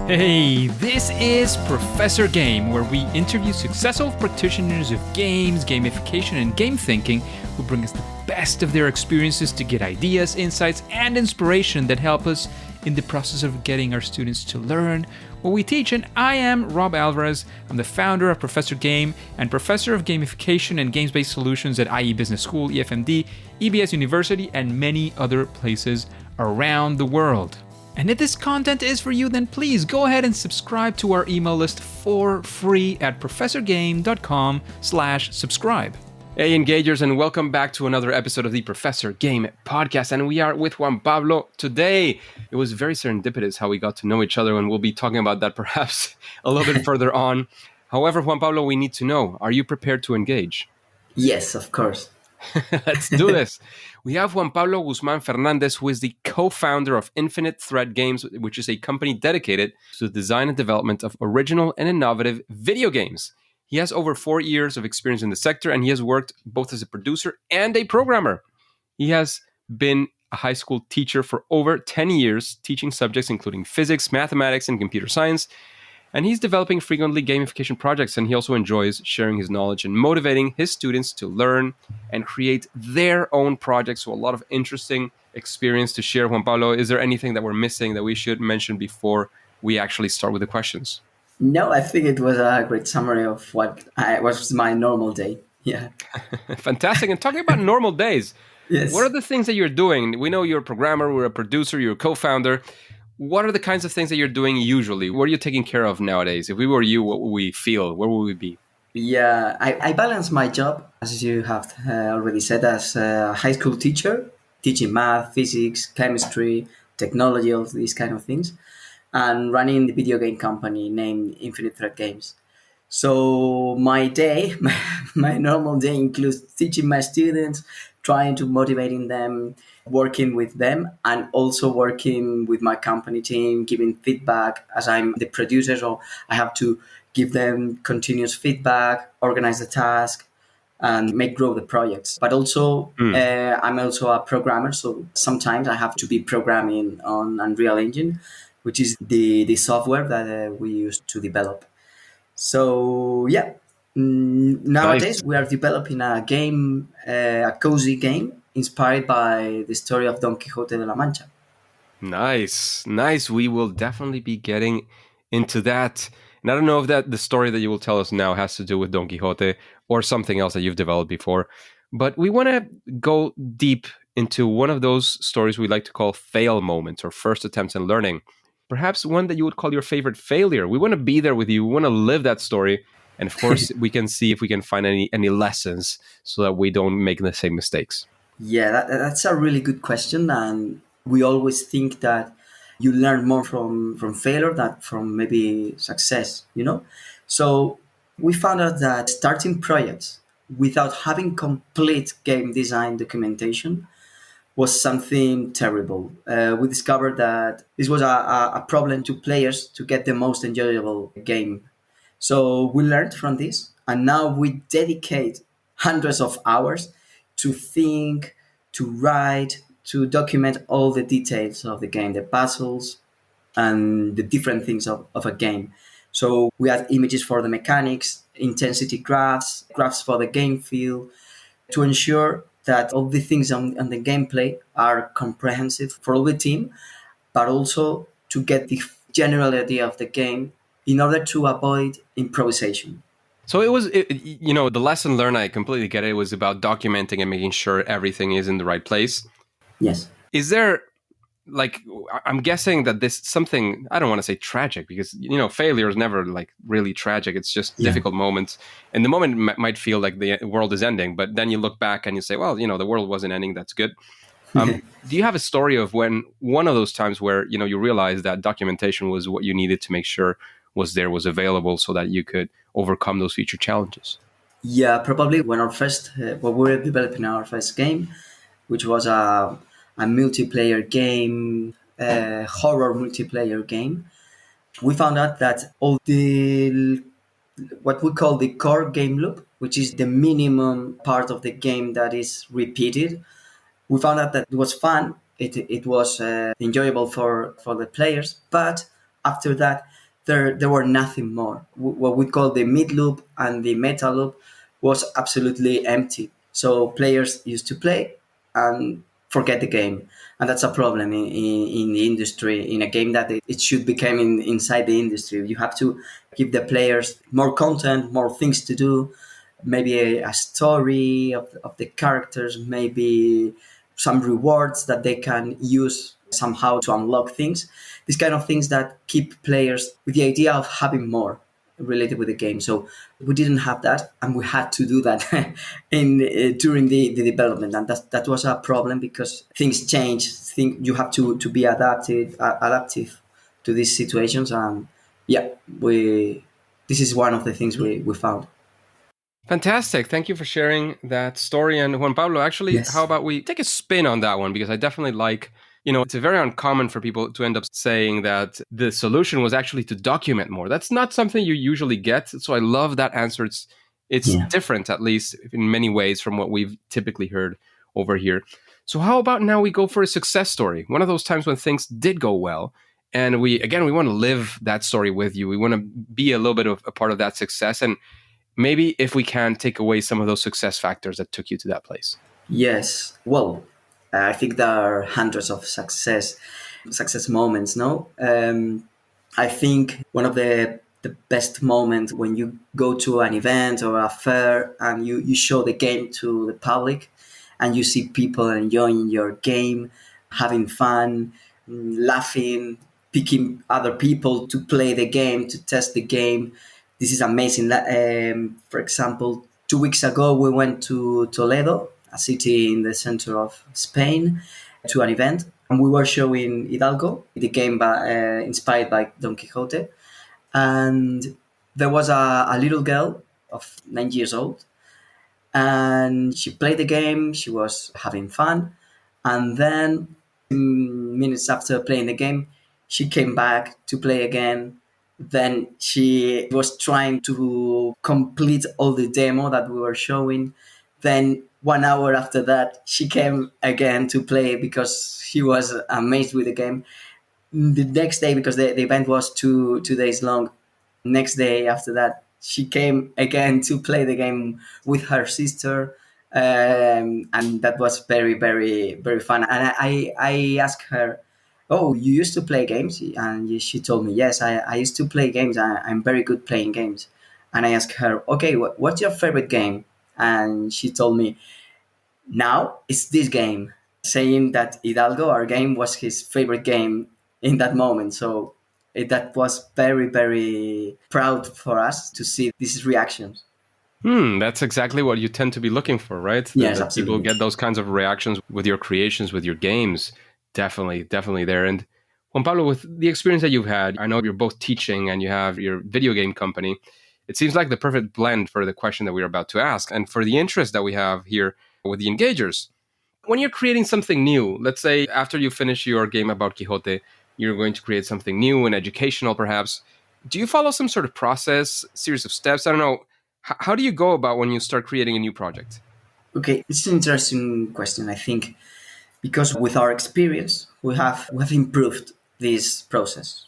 Hey, this is Professor Game, where we interview successful practitioners of games, gamification, and game thinking who bring us the best of their experiences to get ideas, insights, and inspiration that help us in the process of getting our students to learn what we teach. And I am Rob Alvarez. I'm the founder of Professor Game and professor of gamification and games-based solutions at IE Business School, EFMD, EBS University, and many other places around the world. And if this content is for you, then please go ahead and subscribe to our email list for free at professorgame.com/subscribe. Hey, engagers, and welcome back to another episode of the Professor Game podcast. And we are with Juan Pablo today. It was very serendipitous how we got to know each other, and we'll be talking about that perhaps a little bit further on. However, Juan Pablo, we need to know, are you prepared to engage? Yes, of course. Let's do this. We have Juan Pablo Guzmán Fernández, who is the co-founder of Infinite Thread Games, which is a company dedicated to the design and development of original and innovative video games. He has over 4 years of experience in the sector, and he has worked both as a producer and a programmer. He has been a high school teacher for over 10 years, teaching subjects including physics, mathematics, and computer science. And he's developing frequently gamification projects, and he also enjoys sharing his knowledge and motivating his students to learn and create their own projects. So a lot of interesting experience to share. Juan Pablo, is there anything that we're missing that we should mention before we actually start with the questions? No, I think it was a great summary of what was my normal day. Yeah. Fantastic. And talking about normal days, Yes. What are the things that you're doing? We know you're a programmer, we're a producer, you're a co-founder. What are the kinds of things that you're doing usually? What are you taking care of nowadays? If we were you, what would we feel? Where would we be? Yeah, I balance my job, as you have already said, as a high school teacher, teaching math, physics, chemistry, technology, all these kind of things, and running the video game company named Infinite Thread Games. So my day, my normal day includes teaching my students, trying to motivating them, working with them, and also working with my company team, giving feedback as I'm the producer. So I have to give them continuous feedback, organize the task, and make grow the projects. But also, I'm also a programmer. So sometimes I have to be programming on Unreal Engine, which is the software that we use to develop. So yeah, nowadays we are developing a game, a cozy game inspired by the story of Don Quixote de la Mancha. Nice. We will definitely be getting into that. And I don't know if that the story that you will tell us now has to do with Don Quixote or something else that you've developed before. But we want to go deep into one of those stories we like to call fail moments or first attempts in learning. Perhaps one that you would call your favorite failure. We want to be there with you. We want to live that story. And of course, we can see if we can find any lessons so that we don't make the same mistakes. Yeah, that's a really good question. And we always think that you learn more from failure than from maybe success, you know? So we found out that starting projects without having complete game design documentation was something terrible. We discovered that this was a problem to players to get the most enjoyable game. So we learned from this, and now we dedicate hundreds of hours to think, to write, to document all the details of the game, the puzzles, and the different things of a game. So we add images for the mechanics, intensity graphs for the game feel, to ensure that all the things on the gameplay are comprehensive for all the team, but also to get the general idea of the game in order to avoid improvisation. So the lesson learned, I completely get it. It was about documenting and making sure everything is in the right place. Yes. Is there, I'm guessing that this something, I don't want to say tragic because, failure is never really tragic. It's just difficult moments. And the moment might feel like the world is ending, but then you look back and you say, well, the world wasn't ending. That's good. Do you have a story of when one of those times where, you realized that documentation was what you needed to make sure was available so that you could overcome those future challenges? Yeah, probably when we were developing our first game, which was a multiplayer game, horror multiplayer game, we found out that all what we call the core game loop, which is the minimum part of the game that is repeated, we found out that it was fun, it was enjoyable for the players, but after that, there were nothing more. What we call the mid loop and the meta loop was absolutely empty. So players used to play and forget the game. And that's a problem in the industry, in a game that it should become inside the industry. You have to give the players more content, more things to do, maybe a story of the characters, maybe some rewards that they can use somehow to unlock things. These kind of things that keep players with the idea of having more related with the game. So we didn't have that, and we had to do that in during the development, and that was a problem because things change. You have to be adaptive to these situations, and yeah, we this is one of the things we found. Fantastic. Thank you for sharing that story. And Juan Pablo, actually, how Yes. about we take a spin on that one? Because I definitely like, it's very uncommon for people to end up saying that the solution was actually to document more. That's not something you usually get. So I love that answer. It's Yeah. different, at least in many ways, from what we've typically heard over here. So how about now we go for a success story? One of those times when things did go well. And we want to live that story with you. We want to be a little bit of a part of that success. And maybe if we can take away some of those success factors that took you to that place. Yes. Well, I think there are hundreds of success moments. No, I think one of the best moments when you go to an event or a fair and you show the game to the public, and you see people enjoying your game, having fun, laughing, picking other people to play the game, to test the game. This is amazing. For example, 2 weeks ago, we went to Toledo, a city in the center of Spain, to an event. And we were showing Hidalgo, the game inspired by Don Quixote. And there was a little girl of 9 years old. And she played the game. She was having fun. And then, minutes after playing the game, she came back to play again. Then she was trying to complete all the demo that we were showing. Then 1 hour after that, she came again to play because she was amazed with the game. The next day, because the event was two days long, next day after that, she came again to play the game with her sister. And that was very, very, very fun. And I asked her, "Oh, you used to play games?" And she told me, "Yes, I used to play games. I'm very good playing games." And I asked her, "Okay, what's your favorite game?" And she told me, "Now it's this game," saying that Hidalgo, our game, was his favorite game in that moment. So that was very, very proud for us to see these reactions. That's exactly what you tend to be looking for, right? Yes, That people absolutely. get those kinds of reactions with your creations, with your games. Definitely, definitely there. And Juan Pablo, with the experience that you've had, I know you're both teaching and you have your video game company. It seems like the perfect blend for the question that we're about to ask and for the interest that we have here with the engagers. When you're creating something new, let's say after you finish your game about Quixote, you're going to create something new and educational, perhaps. Do you follow some sort of process, series of steps? I don't know. How do you go about when you start creating a new project? Okay, it's an interesting question, I think, because with our experience, we have improved this process.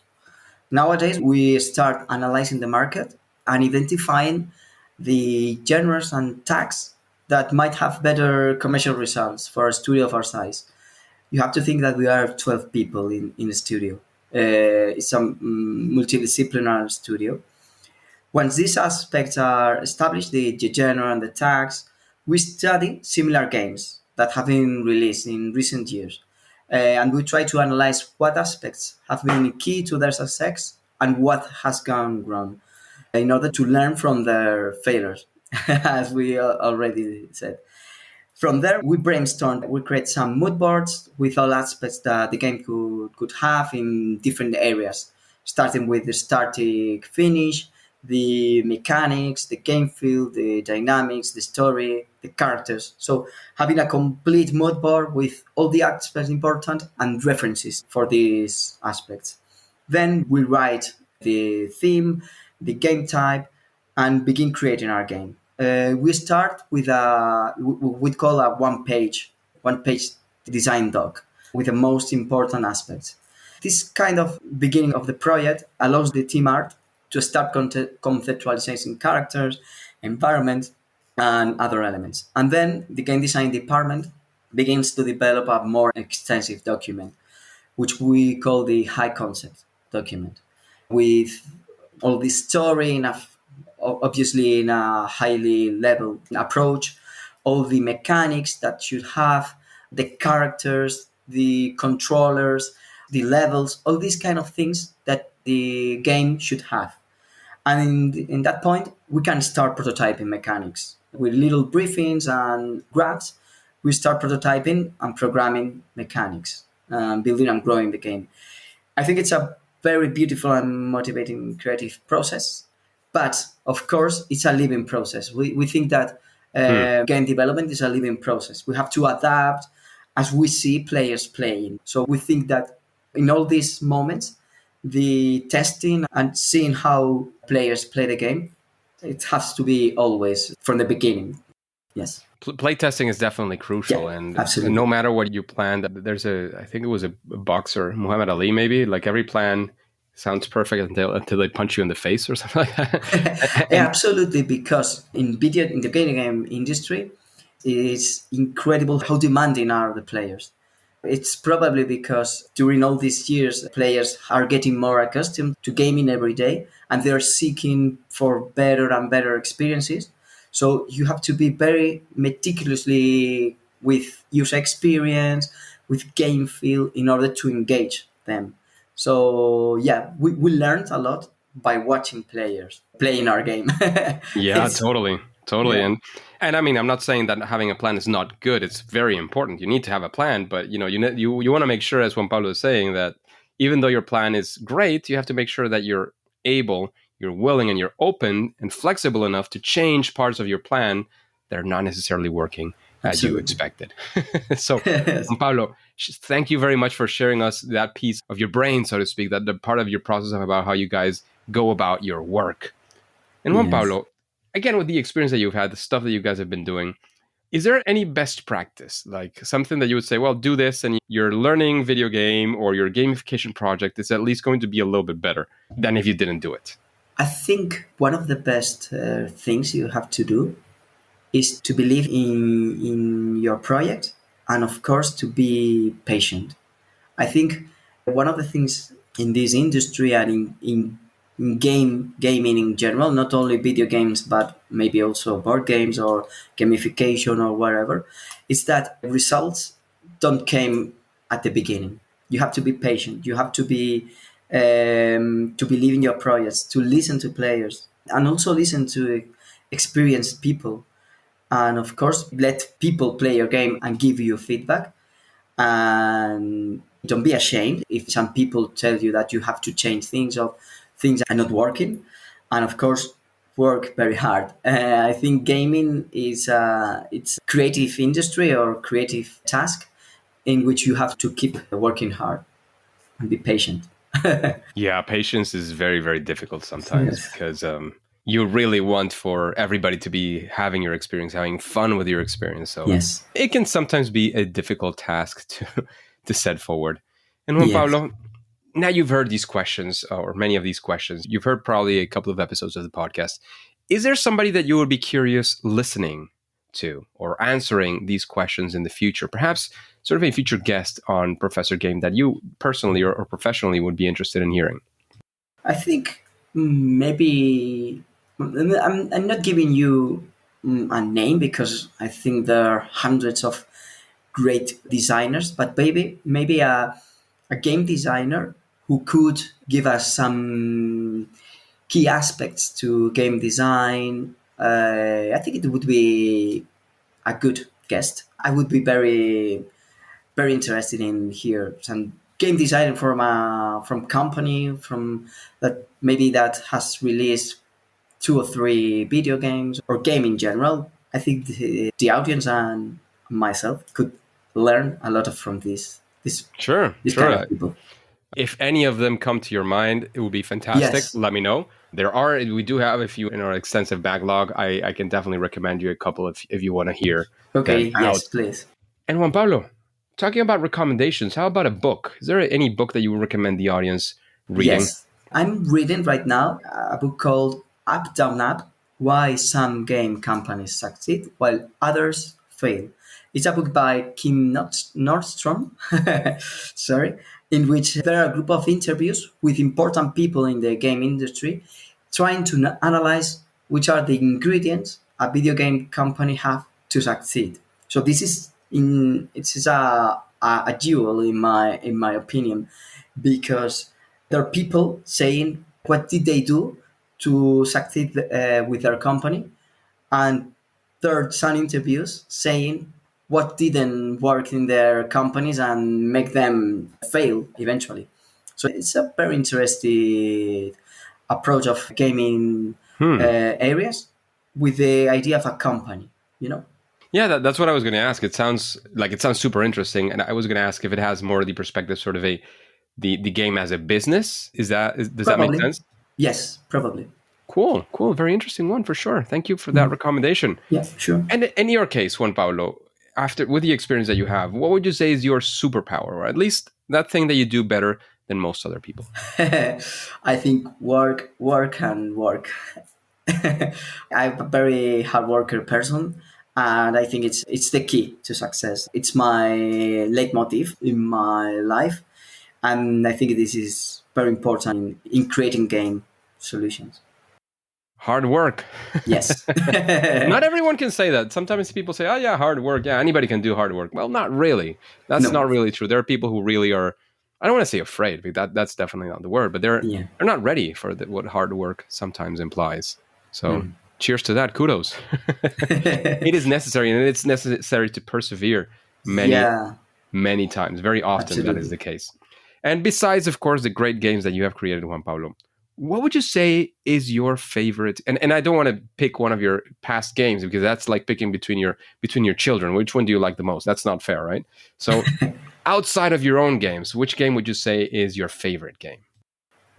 Nowadays, we start analyzing the market and identifying the genres and tags that might have better commercial results for a studio of our size. You have to think that we are 12 people in the studio. It's a multidisciplinary studio. Once these aspects are established, the genre and the tags, we study similar games that have been released in recent years. And we try to analyze what aspects have been key to their success and what has gone wrong in order to learn from their failures, as we already said. From there, we brainstorm. We create some mood boards with all aspects that the game could have in different areas, starting with the starting finish, the mechanics, the game feel, the dynamics, the story, the characters. So having a complete mood board with all the aspects important and references for these aspects. Then we write the theme, the game type, and begin creating our game. We start with we'd call a one page design doc with the most important aspects. This kind of beginning of the project allows the team art to start conceptualizing characters, environment, and other elements. And then the game design department begins to develop a more extensive document, which we call the high concept document, with all the story obviously in a highly level approach, all the mechanics that should have, the characters, the controllers, the levels, all these kind of things that the game should have. And in that point, we can start prototyping mechanics. With little briefings and graphs, we start prototyping and programming mechanics, building and growing the game. I think it's a very beautiful and motivating creative process. But of course, it's a living process. We think that game development is a living process. We have to adapt as we see players playing. So we think that in all these moments, the testing and seeing how players play the game, it has to be always from the beginning. Yes. Playtesting is definitely crucial, Yeah, and absolutely. no matter what you plan, I think it was a boxer, Muhammad Ali, maybe, like every plan sounds perfect until they punch you in the face or something like that. Yeah, absolutely, because in the video game industry, it's incredible how demanding are the players. It's probably because during all these years, players are getting more accustomed to gaming every day, and they're seeking for better and better experiences. So you have to be very meticulously with user experience, with game feel in order to engage them. So yeah, we learned a lot by watching players playing our game. Yeah, totally. Yeah, And I mean, I'm not saying that having a plan is not good. It's very important. You need to have a plan, but you want to make sure, as Juan Pablo is saying, that even though your plan is great, you have to make sure that you're able, you're willing, and you're open and flexible enough to change parts of your plan that are not necessarily working as you absolutely. expected. So, Yes. Juan Pablo, thank you very much for sharing us that piece of your brain, so to speak, that the part of your process about how you guys go about your work. And Juan Yes. Pablo, again, with the experience that you've had, the stuff that you guys have been doing, is there any best practice, like something that you would say, well, do this and your learning video game or your gamification project is at least going to be a little bit better than if you didn't do it? I think one of the best things you have to do is to believe in your project, and of course to be patient. I think one of the things in this industry and in gaming in general, not only video games but maybe also board games or gamification or whatever, is that results don't come at the beginning. You have to be patient. You have to believe in your projects, to listen to players, and also listen to experienced people, and of course let people play your game and give you feedback. And don't be ashamed if some people tell you that you have to change things or things are not working. And of course, work very hard. I think gaming is it's a creative industry or creative task in which you have to keep working hard and be patient. Yeah, patience is very, very difficult sometimes Yes. because you really want for everybody to be having your experience, having fun with your experience. So Yes. it can sometimes be a difficult task to set forward. And Juan Yes. Pablo, now you've heard these questions or many of these questions. You've heard probably a couple of episodes of the podcast. Is there somebody that you would be curious listening to or answering these questions in the future? Perhaps sort of a future guest on Professor Game that you personally or professionally would be interested in hearing? I think maybe I'm not giving you a name because I think there are hundreds of great designers, but maybe a game designer who could give us some key aspects to game design. I think it would be a good guest. I would be very interested in here some game design from company from that maybe that has released 2 or 3 video games or game in general. I think the audience and myself could learn a lot from Sure, this kind sure. of people. If any of them come to your mind, it would be fantastic. Yes. Let me know. We do have a few in our extensive backlog. I can definitely recommend you a couple if you want to hear them Okay. out. Yes, please. And Juan Pablo, talking about recommendations, how about a book? Is there any book that you would recommend the audience reading? Yes. I'm reading right now a book called Up Down Up: Why Some Game Companies Succeed While Others Fail. It's a book by Kim Nordstrom, sorry, in which there are a group of interviews with important people in the game industry trying to analyze which are the ingredients a video game company have to succeed. So this is a jewel in my opinion, because there are people saying what did they do to succeed with their company, and there are some interviews saying what didn't work in their companies and make them fail eventually. So it's a very interesting approach of gaming Hmm. areas with the idea of a company, you know. Yeah, that's what I was going to ask. It sounds super interesting, and I was going to ask if it has more of the perspective, sort of the game as a business. Does that make Probably. sense? Yes, probably. Cool, cool, very interesting one for sure. Thank you for that recommendation. Yeah, sure. And in your case, Juan Pablo, after with the experience that you have, what would you say is your superpower, or at least that thing that you do better than most other people? I think work, and work. I'm a very hard worker person, and I think it's the key to success. It's my leitmotif in my life, and I think this is very important in creating game solutions. Hard work. Yes. Not everyone can say that. Sometimes people say, "Oh yeah, hard work. Yeah, anybody can do hard work." Well, not really. That's No. not really true. There are people who really are. I don't want to say afraid, because that's definitely not the word. But Yeah. they're not ready for what hard work sometimes implies. So, Mm. cheers to that. Kudos. It is necessary, and it's necessary to persevere many, Yeah, many times. Very often, that is absolutely. the case. And besides, of course, the great games that you have created, Juan Pablo, what would you say is your favorite? And I don't want to pick one of your past games, because that's like picking between your children. Which one do you like the most? That's not fair, right? So, outside of your own games, which game would you say is your favorite game?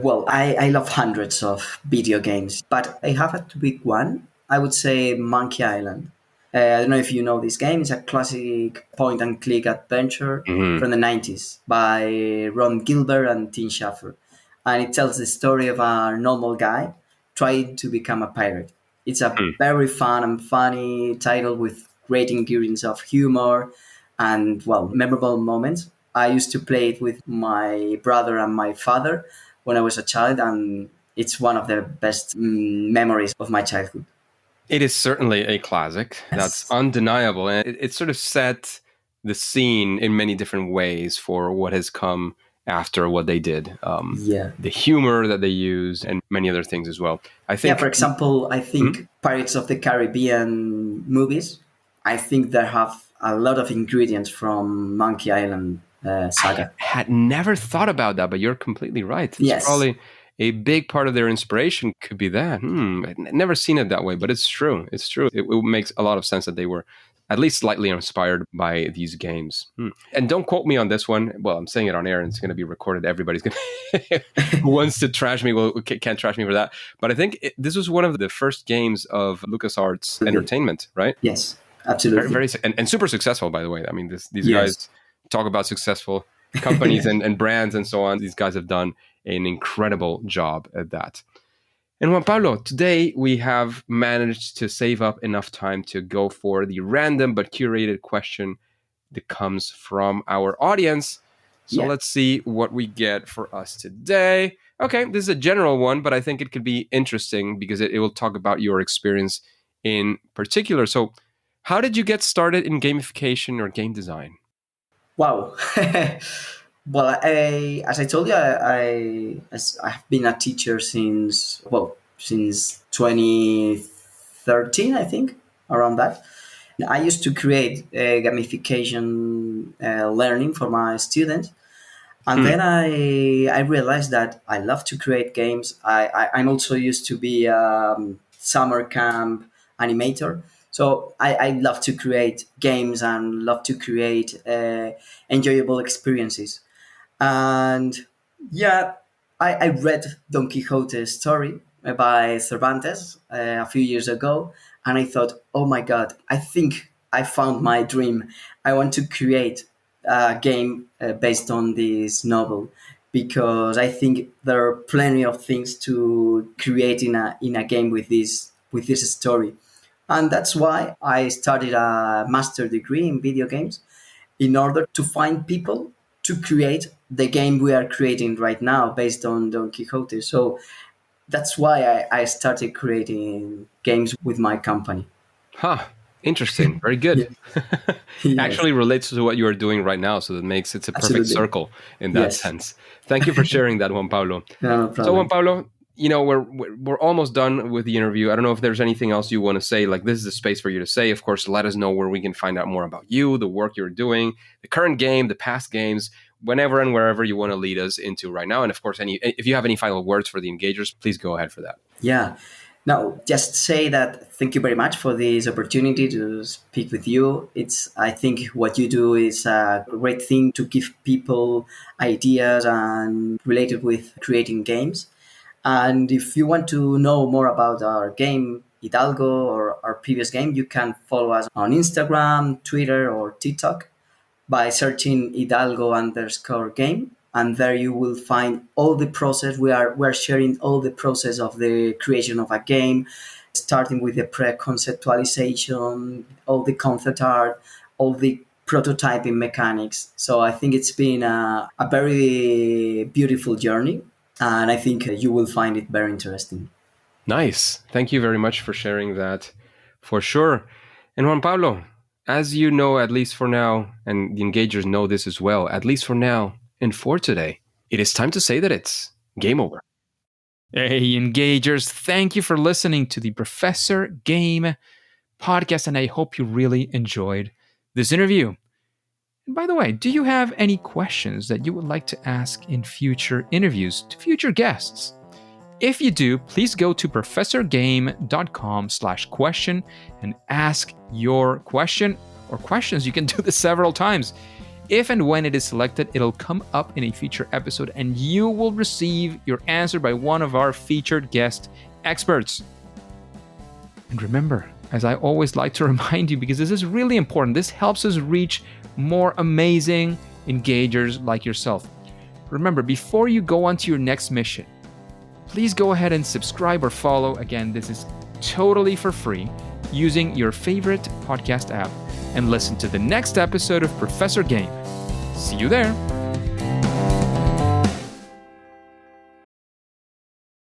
Well, I love hundreds of video games, but I have to pick one. I would say Monkey Island. I don't know if you know this game. It's a classic point and click adventure Hmm. from the 90s by Ron Gilbert and Tim Schafer. And it tells the story of a normal guy trying to become a pirate. It's a very fun and funny title with great ingredients of humor and, well, memorable moments. I used to play it with my brother and my father when I was a child, and it's one of the best memories of my childhood. It is certainly a classic. That's Yes. undeniable. And it sort of set the scene in many different ways for what has come after what they did. Yeah. The humor that they used, and many other things as well. I Yeah, for think. example, I Mhm. think Pirates of the Caribbean movies, I think they have a lot of ingredients from Monkey Island I saga. had never thought about that, but you're completely right. It's Yes. probably a big part of their inspiration could be that. I'd never seen it that way, but it's true. It's true. It makes a lot of sense that they were at least slightly inspired by these games. And don't quote me on this one. Well, I'm saying it on air, and it's going to be recorded. Everybody's going to who wants to trash me. Well, can't trash me for that. But I think this was one of the first games of LucasArts Entertainment, right? Yes, Very, absolutely. very, and super successful, by the way. I mean, these Yes. guys talk about successful companies and brands and so on. These guys have done an incredible job at that. And Juan Pablo, today we have managed to save up enough time to go for the random but curated question that comes from our audience. So Yeah. let's see what we get for us today. Okay, this is a general one, but I think it could be interesting because it will talk about your experience in particular. So, how did you get started in gamification or game design? Wow. Well, as I told you, I have been a teacher since 2013, I think, around that. I used to create gamification learning for my students, and Hmm. then I realized that I love to create games. I'm also used to be summer camp animator. So I love to create games and love to create enjoyable experiences. And yeah, I read Don Quixote's story by Cervantes a few years ago, and I thought, oh my God, I think I found my dream. I want to create a game based on this novel because I think there are plenty of things to create in a game with this story. And that's why I started a master degree in video games, in order to find people to create the game we are creating right now based on Don Quixote. So that's why I started creating games with my company. Huh. Interesting. Very good. Yes. Actually relates to what you are doing right now. So it's a perfect Absolutely. circle in that Yes. sense. Thank you for sharing that, Juan Pablo. No problem. So Juan Pablo, we're almost done with the interview. I don't know if there's anything else you want to say. Like, this is a space for you to say. Of course, let us know where we can find out more about you, the work you're doing, the current game, the past games, whenever and wherever you want to lead us into right now. And of course, if you have any final words for the engagers, please go ahead for that. Yeah. Now, just say that thank you very much for this opportunity to speak with you. I think what you do is a great thing to give people ideas and related with creating games. And if you want to know more about our game, Hidalgo, or our previous game, you can follow us on Instagram, Twitter, or TikTok by searching Hidalgo_game. And there you will find all the process. We're sharing all the process of the creation of a game, starting with the pre-conceptualization, all the concept art, all the prototyping mechanics. So I think it's been a very beautiful journey, and I think you will find it very interesting. Nice. Thank you very much for sharing that, for sure. And Juan Pablo, as you know, at least for now, and the engagers know this as well, at least for now and for today, it is time to say that it's game over. Hey, engagers, thank you for listening to the Professor Game podcast, and I hope you really enjoyed this interview. And by the way, do you have any questions that you would like to ask in future interviews to future guests? If you do, please go to professorgame.com/question and ask your question or questions. You can do this several times. If and when it is selected, it'll come up in a future episode and you will receive your answer by one of our featured guest experts. And remember, as I always like to remind you, because this is really important, this helps us reach more amazing engagers like yourself. Remember, before you go on to your next mission, please go ahead and subscribe or follow. Again, this is totally for free using your favorite podcast app, and listen to the next episode of Professor Game. See you there.